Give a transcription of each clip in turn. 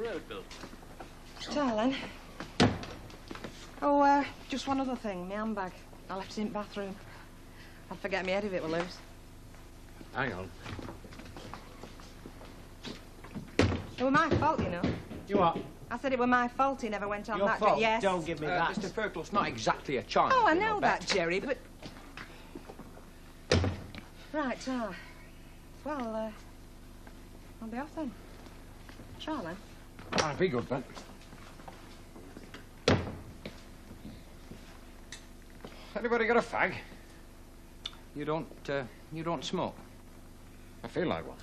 road built. Darling. Oh, just one other thing. My handbag. I left it in the bathroom. I'd forget my head if it were loose. Hang on. It was my fault, you know. You what? I said it was my fault he never went on Your that. fault? Yes. Don't give me that. Mr. Fairclough's not exactly a child. Oh, I know that, Jerry, but... Right, well, I'll be off then. Charlie? That'd be good, then. Anybody got a fag? You don't smoke? I feel like one.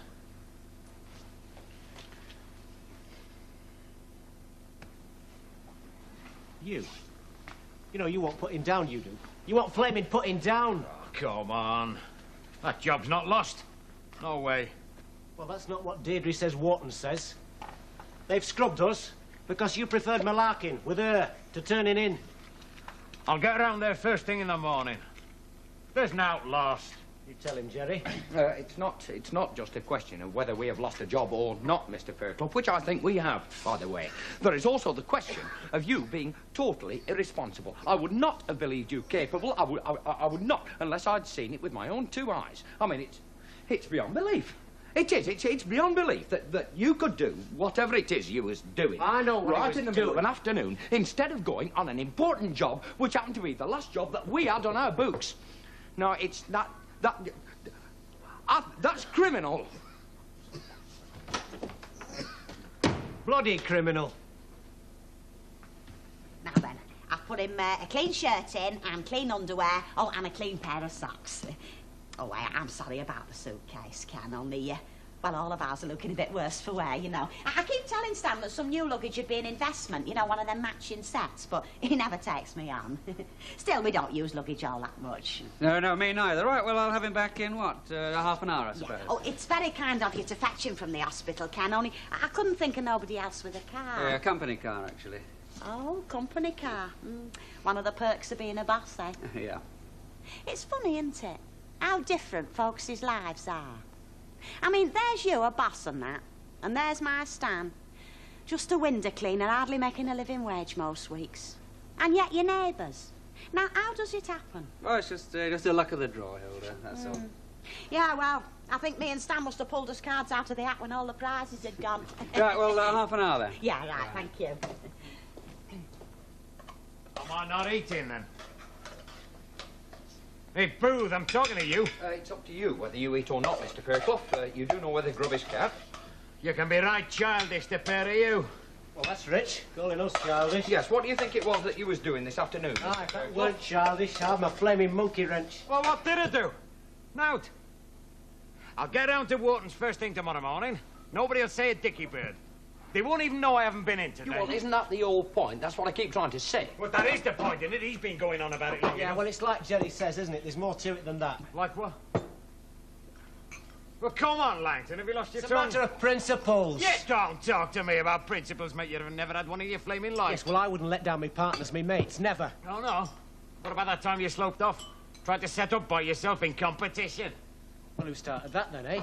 You know you want putting down, you do. You want flaming putting down. Oh, come on. That job's not lost. No way. Well, that's not what Deirdre says Wharton says. They've scrubbed us because you preferred malarking with her to turning in. I'll get around there first thing in the morning. There's nought lost. You tell him, Jerry. It's not just a question of whether we have lost a job or not, Mr. Fairclough, which I think we have, by the way. There is also the question of you being totally irresponsible. I would not have believed you capable. I would not, unless I'd seen it with my own two eyes. I mean, it's beyond belief. It is. It's beyond belief that you could do whatever it is you was doing. I know what right in the middle of an afternoon, instead of going on an important job, which happened to be the last job that we had on our books. No, it's that's criminal. Bloody criminal. Now then, I've put him a clean shirt in and clean underwear, oh, and a clean pair of socks. Oh, I'm sorry about the suitcase, Ken, only, well, all of ours are looking a bit worse for wear, you know. I keep telling Stan that some new luggage would be an investment, you know, one of them matching sets, but he never takes me on. Still, we don't use luggage all that much. No, me neither. Right, well, I'll have him back in, what, half an hour, I suppose? Yeah. Oh, it's very kind of you to fetch him from the hospital, Ken, only I couldn't think of nobody else with a car. Yeah, company car, actually. Oh, company car. One of the perks of being a boss, eh? Yeah. It's funny, isn't it? How different folks' lives are. I mean, there's you, a boss and that, and there's my Stan. Just a window cleaner, hardly making a living wage most weeks. And yet you're neighbours. Now, how does it happen? Oh, it's just the luck of the draw, Hilda, that's all. Yeah, well, I think me and Stan must have pulled us cards out of the hat when all the prizes had gone. Right, well, half an hour then. Yeah, right, thank you. Am I not eating, then? Hey, Booth, I'm talking to you. It's up to you whether you eat or not, Mr. Fairclough. You do know where the grub is kept. You can be right childish, the pair of you. Well, that's rich, calling us childish. Yes, what do you think it was that you was doing this afternoon, Mr. If that Fairclough? weren't childish, I'd have my flaming monkey wrench. Well, what did it do? Nout. I'll get round to Wharton's first thing tomorrow morning. Nobody'll say a dicky bird. They won't even know I haven't been in today. Well, isn't that the old point? That's what I keep trying to say. Well, that is the point, isn't it? He's been going on about it long Yeah, enough. well, it's like Jerry says, isn't it? There's more to it than that. Like what? Well, come on, Langton. Have you lost your It's tongue? a matter of principles. Yeah, don't talk to me about principles, mate. You've never had one of your flaming lives. Yes, well, I wouldn't let down my partners, me mates, never. Oh, no. What about that time you sloped off? Tried to set up by yourself in competition? Well, who started that then, eh?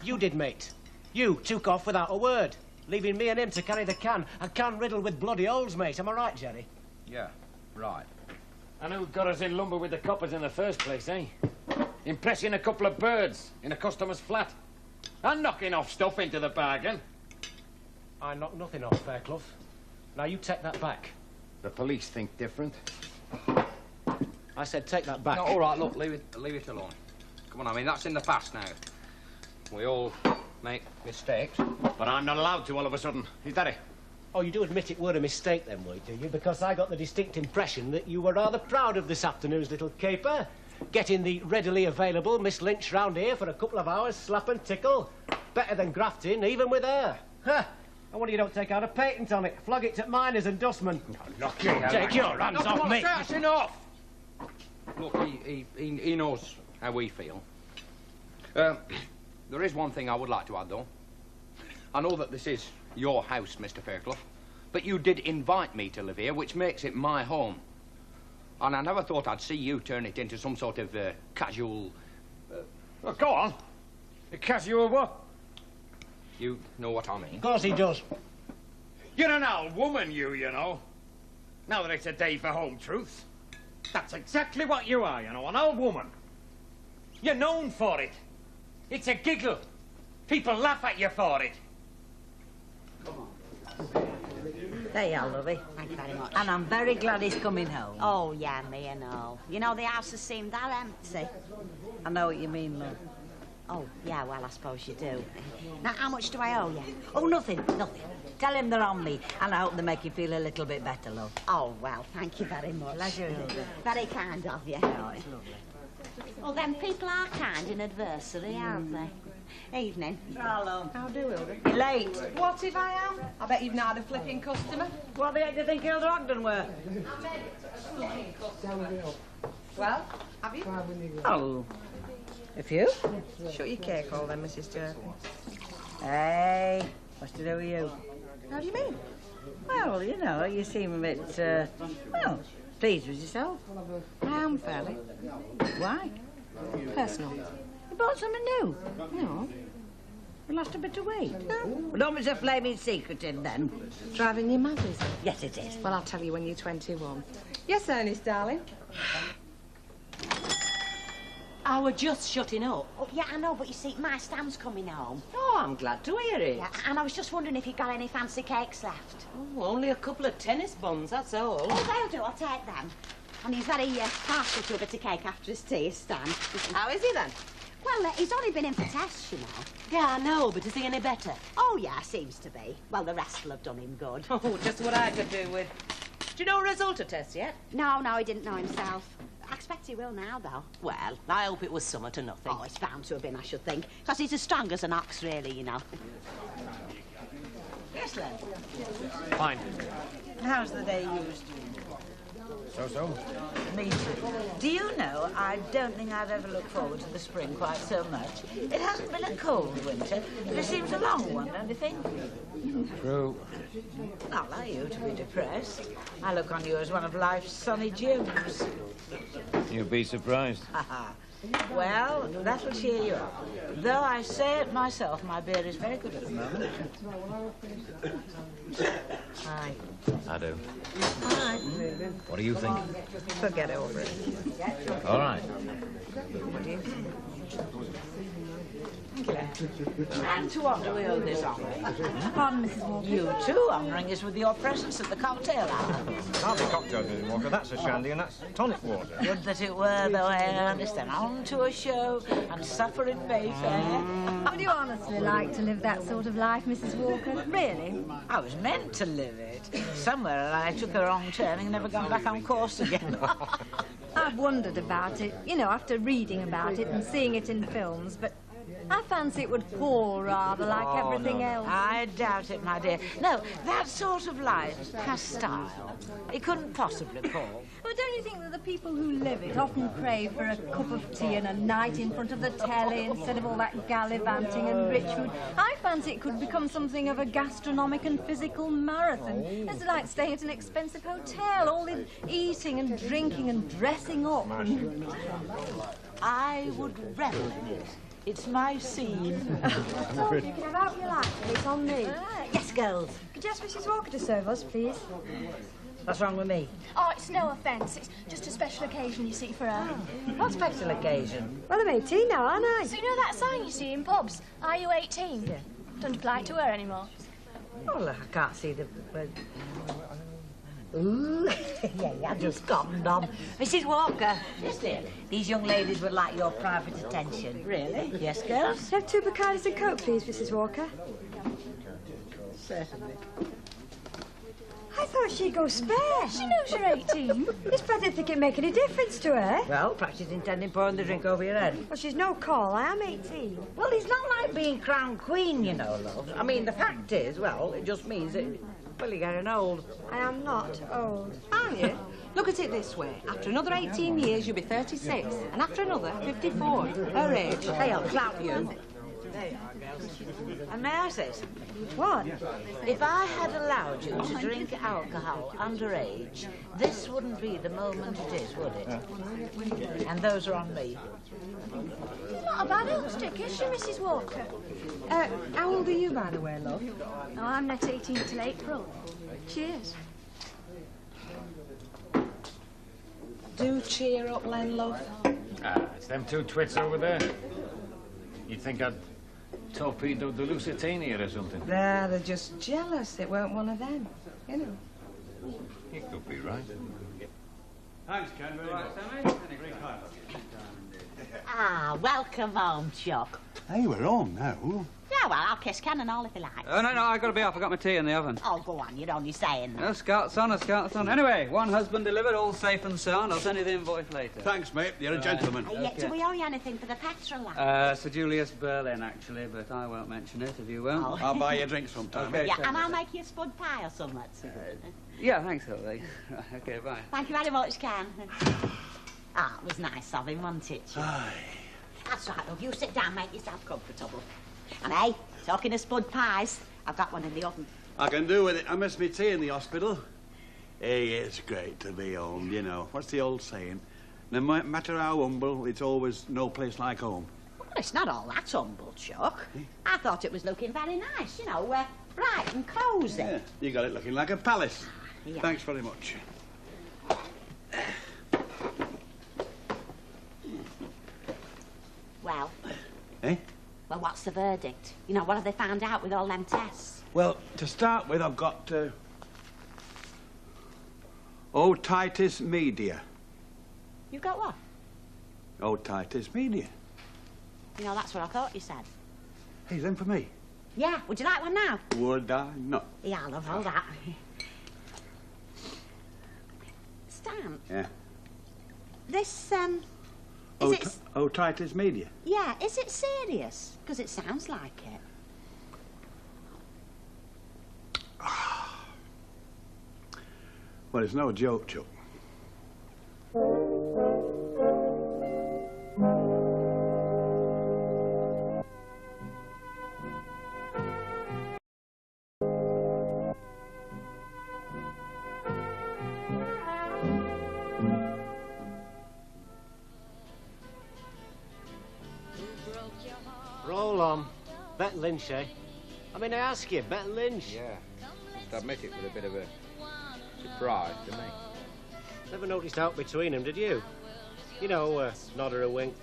You did, mate. You took off without a word, leaving me and him to carry the can. A can riddled with bloody holes, mate. Am I right, Jerry? Yeah, right. And who got us in lumber with the coppers in the first place, eh? Impressing a couple of birds in a customer's flat. And knocking off stuff into the bargain. I knocked nothing off, Fairclough. Now, you take that back. The police think different. I said take that back. No, all right, look, leave it alone. Come on, I mean, that's in the past now. We all make mistakes. But I'm not allowed to all of a sudden. Is that it? Oh, you do admit it were a mistake then, Wood, do you? Because I got the distinct impression that you were rather proud of this afternoon's little caper. Getting the readily available Miss Lynch round here for a couple of hours, slap and tickle. Better than grafting, even with her. Huh. I wonder you don't take out a patent on it. Flog it at miners and dustmen. Knock you out. Take your hands off me. That's enough! Look, he knows how we feel. There is one thing I would like to add, though. I know that this is your house, Mr. Fairclough, but you did invite me to live here, which makes it my home. And I never thought I'd see you turn it into some sort of casual... Well, go on. A casual what? You know what I mean. Of course he does. You're an old woman, you know. Now that it's a day for home truths. That's exactly what you are, you know, an old woman. You're known for it. It's a giggle. People laugh at you for it. There you are, lovey. Thank you very much. And I'm very glad he's coming home. Oh, yeah, me and all. You know, the house has seemed that empty. I know what you mean, love. Oh, yeah, well, I suppose you do. Now, how much do I owe you? Oh, nothing. Tell him they're on me, and I hope they make you feel a little bit better, love. Oh, well, thank you very much. Pleasure, Hilda. Very kind of you. Oh, it's lovely. Well, then people are kind in adversity, aren't they? Evening. Hello. How do, Hilda? You're late. What if I am? I bet you've not had a flipping customer. What the heck do you think Hilda Ogden were? Well, have you? Oh. A few? Shut your cake hole then, Mrs. Jervis. Hey, what's to do with you? How do you mean? Well, you know, you seem a bit, well, pleased with yourself. I am fairly. Why? Personal. You bought something new? No. You lost a bit of weight? No. Well, don't be so flaming secretive, then. Driving you mad, is it? Yes, it is. Well, I'll tell you when you're 21. Yes, Ernest, darling. I were just shutting up. Oh, yeah, I know, but you see, my Stan's coming home. Oh, I'm glad to hear it. Yeah, and I was just wondering if you got any fancy cakes left. Oh, only a couple of tennis buns, that's all. Oh, they'll do, I'll take them. And he's very partial to a bit of cake after his tea, Stan. How is he then? Well, he's only been in for tests, you know. Yeah, I know, but is he any better? Oh, yeah, seems to be. Well, the rest will have done him good. Oh, just what I could do with. Do you know a result of test yet? No, he didn't know himself. I expect he will now, though. Well, I hope it was summer to nothing. Oh, it's bound to have been, I should think. Because he's as strong as an ox, really, you know. Yes, love. Fine. How's the day used? So? Me too. Do you know, I don't think I've ever looked forward to the spring quite so much. It hasn't been a cold winter, but it seems a long one, don't you think? True. Not like you to be depressed. I look on you as one of life's sunny Junes. You'd be surprised. Well, that'll cheer you up. Though I say it myself, my beer is very good at the moment. Aye. I do. Aye. What do you think? Forget over it. All right. What do you think? And to what do we owe this honour? Pardon, Mrs. Walker. You too, honouring us with your presence at the cocktail hour. Hardly cocktails, Mrs. Walker. That's a shandy and that's tonic water. Would that it were, though, Ernest, and on to a show and supper in Mayfair. Would you honestly like to live that sort of life, Mrs. Walker? Really? I was meant to live it. Somewhere I took a wrong turn and never gone back on course again. I've wondered about it, you know, after reading about it and seeing it in films, but I fancy it would pall rather like everything else. I doubt it, my dear. No, that sort of life has style. It couldn't possibly pall. Well, don't you think that the people who live it often crave for a cup of tea and a night in front of the telly instead of all that gallivanting and rich food? I fancy it could become something of a gastronomic and physical marathon. It's like staying at an expensive hotel, all in eating and drinking and dressing up. I would revel in it. It's my scene. You can have out your life, but it's on me. Yes, girls. Could you ask Mrs. Walker to serve us, please? What's wrong with me? Oh, it's no offence. It's just a special occasion, you see, for her. What special occasion? Well, I'm 18 now, aren't I? So you know that sign you see in pubs? Are you 18? Yeah. Don't apply to her anymore. Well, I can't see the... Ooh, yeah, I just cottoned on. Mrs. Walker. Yes, dear. These young ladies would like your private attention. Really? Yes, girls? Have 2 Bacardis and Coke, please, Mrs. Walker. Certainly. I thought she'd go spare. She knows you're 18. It's better think it'd make any difference to her. Well, perhaps she's intending pouring the drink over your head. Well, she's no call. I am 18. Well, it's not like being crowned queen, you know, love. I mean, the fact is, well, it just means that, well, you're getting old. I am not old. Are you? Look at it this way. After another 18 years, you'll be 36. And after another, 54. Her age. Hey, I'll clout you. And may I say something? What? If I had allowed you to drink alcohol underage, this wouldn't be the moment it is, would it? And those are on me. Not a bad stick, is she, Mrs. Walker? How old are you, by the way, love? Oh, I'm not 18 till April. Cheers. Do cheer up, Len, love. It's them two twits over there. You'd think I'd torpedoed the Lusitania or something. They're just jealous it weren't one of them, you know. You could be right. Thanks, Ken. Very much. Very kind. Ah, welcome home, Chuck. Hey, we're home now. Yeah, well, I'll kiss Ken and all if you like. Oh, no, I've got to be off. I've got my tea in the oven. Oh, go on, you're only saying that. A scout's on. Anyway, one husband delivered, all safe and sound. I'll send you the invoice later. Thanks, mate. You're a gentleman. Do we owe you anything for the petrol lamp? Sir Julius Berlin, actually, but I won't mention it if you won't. Oh. I'll buy you a drink sometime. Okay, Yeah, and I'll make you a spud pie or something. Yeah, thanks, Holly. Okay, bye. Thank you very much, Ken. Ah, it was nice of him, wasn't it? Aye. That's right, love. You sit down, make yourself comfortable. And hey, talking of spud pies, I've got one in the oven. I can do with it. I missed me tea in the hospital. Hey, it's great to be home, you know. What's the old saying? No matter how humble, it's always no place like home. Well, it's not all that humble, Chuck. I thought it was looking very nice, you know, bright and cosy. Yeah, you got it looking like a palace. Yeah. Thanks very much. Well, Eh? well, what's the verdict? You know, what have they found out with all them tests? Well, to start with, I've got otitis media. You've got what? Otitis media. You know, that's what I thought you said. Hey, then for me. Yeah, would you like one now? Would I not? Yeah, I love all that. Stan, Yeah. this, is it... Otitis media. Yeah, is it serious? Because it sounds like it. Well, it's no joke, Chuck. Roll on. Bet Lynch, eh? I mean, I ask you, bet Lynch. Yeah, must admit it with a bit of a surprise to me. Never noticed out between them, did you? You know, nod her a wink.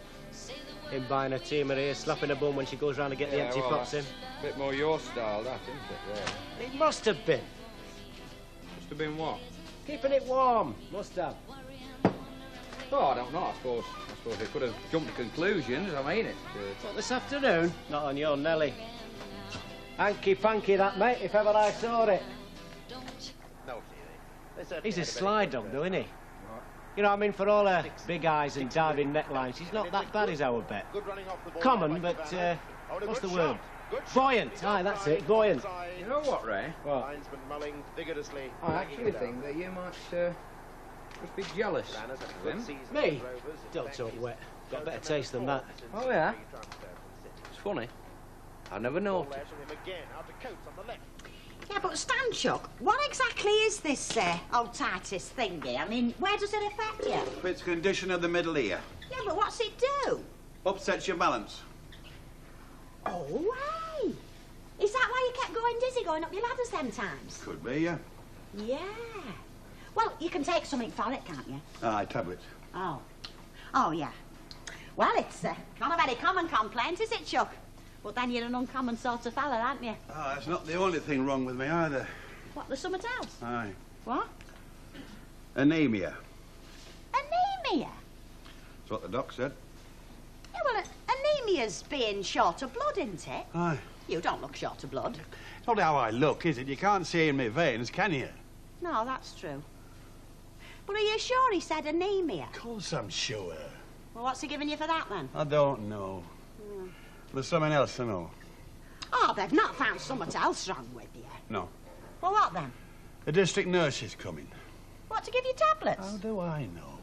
Him buying a team of here, slapping her bum when she goes round to get the empty pots in. A bit more your style, that, isn't it, really? It must have been. Must have been what? Keeping it warm. Must have. Oh, I don't know. I suppose we could have jumped to conclusions. I mean, it's... What, this afternoon? Not on your Nelly. Hanky-panky, that, mate, if ever I saw it. No, He's a sly dog, though, isn't he? You know, I mean, for all her big eyes and diving necklines, she's not that bad, is our bet. Common, but, what's the word? Buoyant. Aye, that's it, buoyant. You know what, Ray? What? I actually think that you might just be jealous of him. Me? Don't talk wet. Got a better taste than that. Oh, yeah? It's funny. I never noticed. Yeah, but Stan, Chuck, what exactly is this otitis thingy? I mean, where does it affect you? It's condition of the middle ear. Yeah, but what's it do? Upsets your balance. Oh, way! Is that why you kept going dizzy going up your ladders them times? Could be, yeah. Yeah. Well, you can take something for it, can't you? Aye, tablets. Oh. Oh, yeah. Well, it's not a very common complaint, is it, Chuck? But then you're an uncommon sort of fella, aren't you? Oh, that's not the only thing wrong with me either. What, there's something else? Aye. What? Anemia. Anemia? That's what the doc said. Yeah, well, anemia's being short of blood, isn't it? Aye. You don't look short of blood. It's not how I look, is it? You can't see in my veins, can you? No, that's true. But are you sure he said anemia? Of course I'm sure. Well, what's he giving you for that, then? I don't know. There's something else to know. Oh, they've not found something else wrong with you. No. Well, what then? The district nurse is coming. What, to give you tablets? How do I know?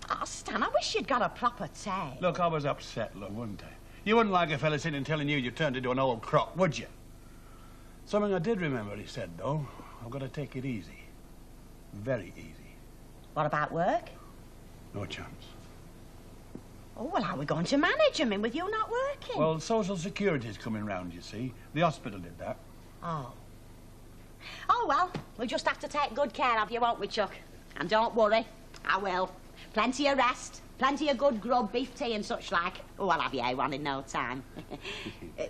Oh, Stan, I wish you'd got a proper tape. Look, I was upset, love, wasn't I? You wouldn't like a fella sitting telling you you turned into an old crock, would you? Something I did remember he said, though. I've got to take it easy. Very easy. What about work? No chance. Oh, well, how are we going to manage? I mean, with you not working? Well, Social Security's coming round, you see. The hospital did that. Oh. Oh, well, we'll just have to take good care of you, won't we, Chuck? And don't worry, I will. Plenty of rest, plenty of good grub, beef tea and such like. Oh, I'll have you one in no time.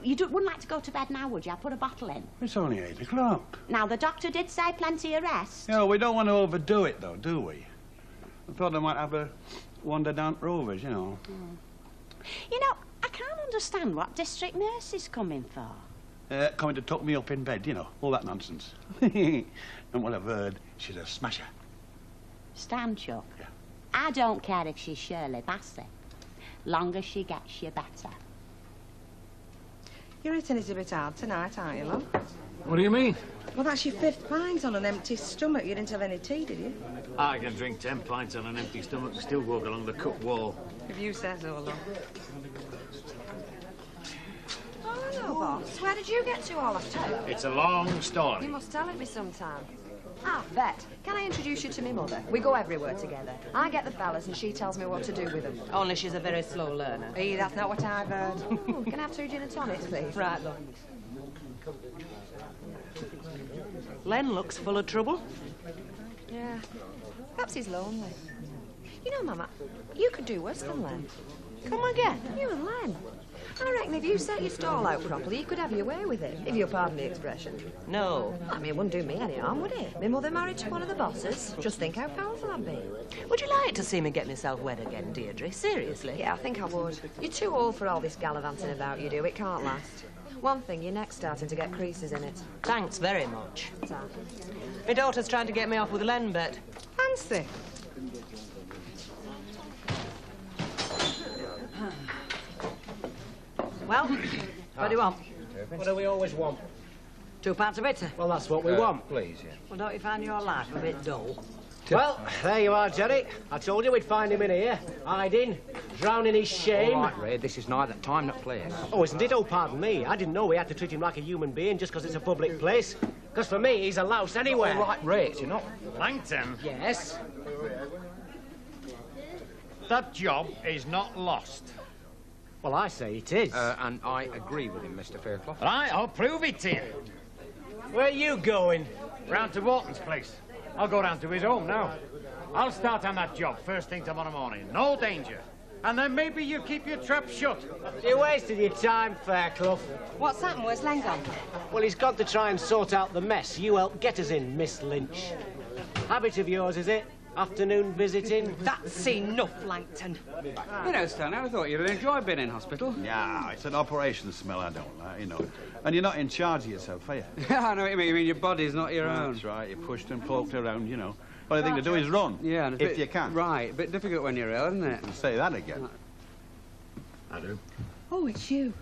You wouldn't like to go to bed now, would you? I'll put a bottle in. It's only 8 o'clock. Now, the doctor did say plenty of rest. No, we don't want to overdo it, though, do we? I thought I might have a wander down Rovers, you know. You know, I can't understand what district nurse is coming for. Coming to tuck me up in bed, you know, all that nonsense. And what I've heard, she's a smasher. Stand, Chuck. Yeah. I don't care if she's Shirley Bassey. Long as she gets you better. You're eating it a bit hard tonight, aren't you, love? What do you mean? Well, that's your 5th pint on an empty stomach. You didn't have any tea, did you? I can drink 10 pints on an empty stomach and still walk along the cut wall. If you say so, love. Oh, hello, boss. Where did you get to all after? It's a long story. You must tell it me sometime. Ah, Bet, can I introduce you to my mother? We go everywhere together. I get the fellas and she tells me what to do with them. Only she's a very slow learner. Hey, that's not what I've heard. Can I have 2 gin and tonics, please? Right, look. Len looks full of trouble. Yeah. Perhaps he's lonely. You know, Mama, you could do worse than Len. Come again? You and Len. I reckon if you set your stall out properly, you could have your way with it, if you'll pardon the expression. No. I mean, it wouldn't do me any harm, would it? My mother married to one of the bosses. Just think how powerful I'd be. Would you like to see me get myself wed again, Deirdre? Seriously? Yeah, I think I would. You're too old for all this gallivanting about you do. It can't last. One thing, your neck's starting to get creases in it. Thanks very much. My daughter's trying to get me off with Len, Bet. Fancy. Well, what do you want? What do we always want? 2 pints of bitter. Well, that's what we want. Please, yeah. Well, don't you find your life a bit dull? Well, there you are, Jerry. I told you we'd find him in here, hiding, drowning his shame. All right, Ray, this is neither time nor place. Oh, isn't it? Oh, pardon me. I didn't know we had to treat him like a human being just because it's a public place. Because for me, he's a louse anywhere. All right, Ray, you know. Langton? Yes? That job is not lost. Well, I say it is. And I agree with him, Mr. Fairclough. Right, I'll prove it to you. Where are you going? Round to Wharton's place. I'll go round to his home now. I'll start on that job first thing tomorrow morning. No danger. And then maybe you keep your trap shut. You wasted your time, Fairclough. What's happened? Where's Len gone? Well, he's gone to try and sort out the mess you helped get us in, Miss Lynch. Habit of yours, is it? Afternoon visiting? That's enough, Langton. You know, Stan, I thought you'd enjoy being in hospital. Yeah, it's an operation smell I don't like, you know. And you're not in charge of yourself, are you? I know what you mean. You mean your body's not your own. That's right. You're pushed and poked around, you know. All you thing to do is run. Yeah, and if you can. Right, a bit difficult when you're ill, isn't it? And say that again. I do. Oh, it's you.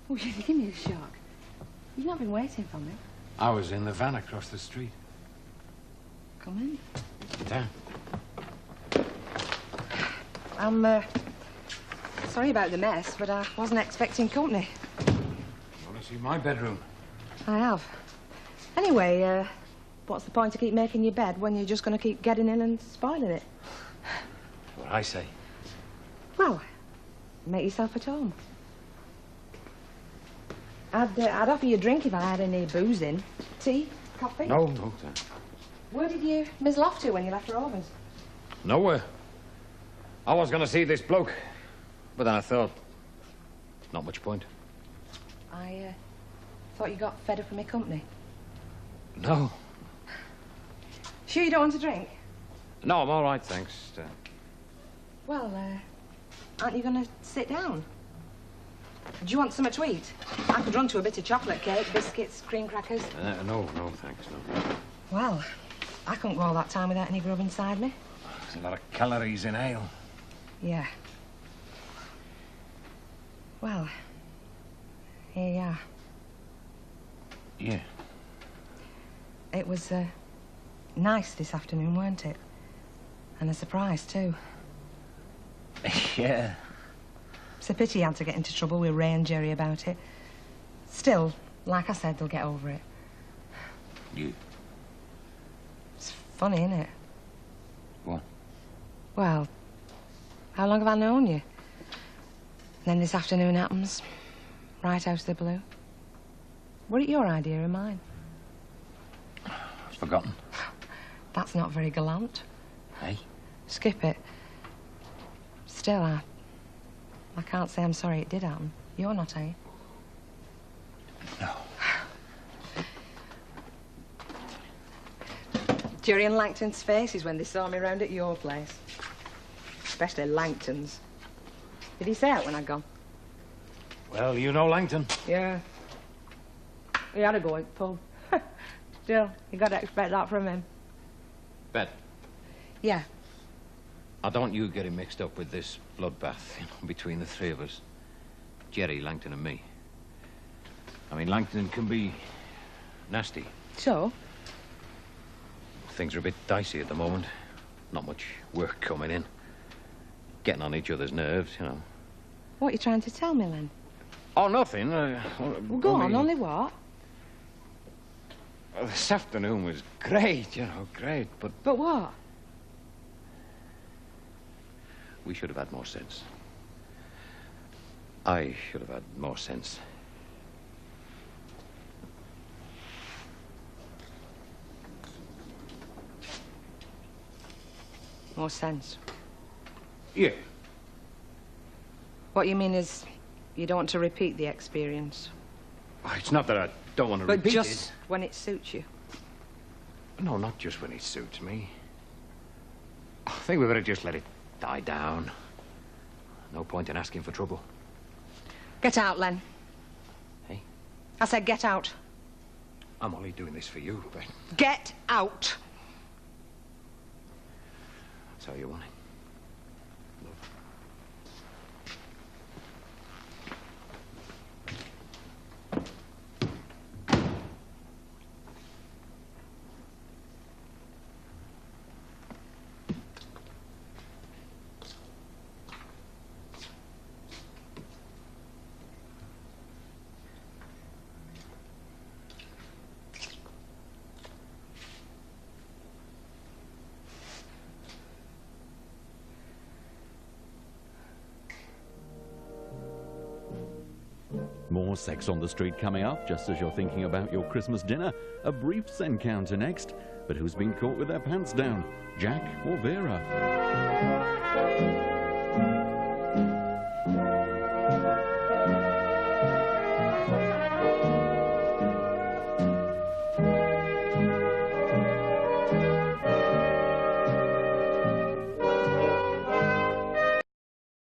Oh, you give me a shock. You've not been waiting for me. I was in the van across the street. Come in. Down. I'm, sorry about the mess, but I wasn't expecting company. You want to see my bedroom? I have. Anyway, what's the point to keep making your bed when you're just going to keep getting in and spoiling it? What I say. Well, make yourself at home. I'd offer you a drink if I had any booze in. Tea? Coffee? No, no, thanks. Where did you mizzle off to when you left Rovers? Nowhere. I was going to see this bloke, but then I thought, not much point. I thought you got fed up with my company. No. Sure you don't want to drink? No, I'm all right, thanks. Well, aren't you going to sit down? Do you want something to eat? I could run to a bit of chocolate cake, biscuits, cream crackers. No, thanks, no. Well, I couldn't go all that time without any grub inside me. There's a lot of calories in ale. Yeah. Well, here you are. Yeah. It was, nice this afternoon, weren't it? And a surprise, too. Yeah. It's a pity he had to get into trouble with Ray and Jerry about it. Still, like I said, they'll get over it. You? It's funny, isn't it? What? Well, how long have I known you? And then this afternoon happens, right out of the blue. Was it your idea or mine? I've forgotten. That's not very gallant. Hey? Skip it. Still, I can't say I'm sorry it did happen. You're not, eh? No. Jerry and Langton's faces when they saw me round at your place. Especially Langton's. Did he say it when I'd gone? Well, you know Langton. Yeah. He had a go at Paul. Still, you got to expect that from him. Bet. Yeah. I don't want you getting mixed up with this bloodbath, between the three of us. Jerry, Langton and me. I mean, Langton can be nasty. So? Things are a bit dicey at the moment. Not much work coming in. Getting on each other's nerves, What are you trying to tell me, Len? Oh, nothing. Well, go on, only what? This afternoon was great, great, but... But what? We should have had more sense. I should have had more sense. More sense? Yeah. What you mean is you don't want to repeat the experience? Oh, it's not that I don't want to repeat But it. just when it suits you? No, not just when it suits me. I think we better just let it die down. No point in asking for trouble. Get out, Len. Hey? I said get out. I'm only doing this for you, but... Get out! That's how you want it. More Sex on the Street coming up, just as you're thinking about your Christmas dinner. A briefs encounter next. But who's been caught with their pants down? Jack or Vera?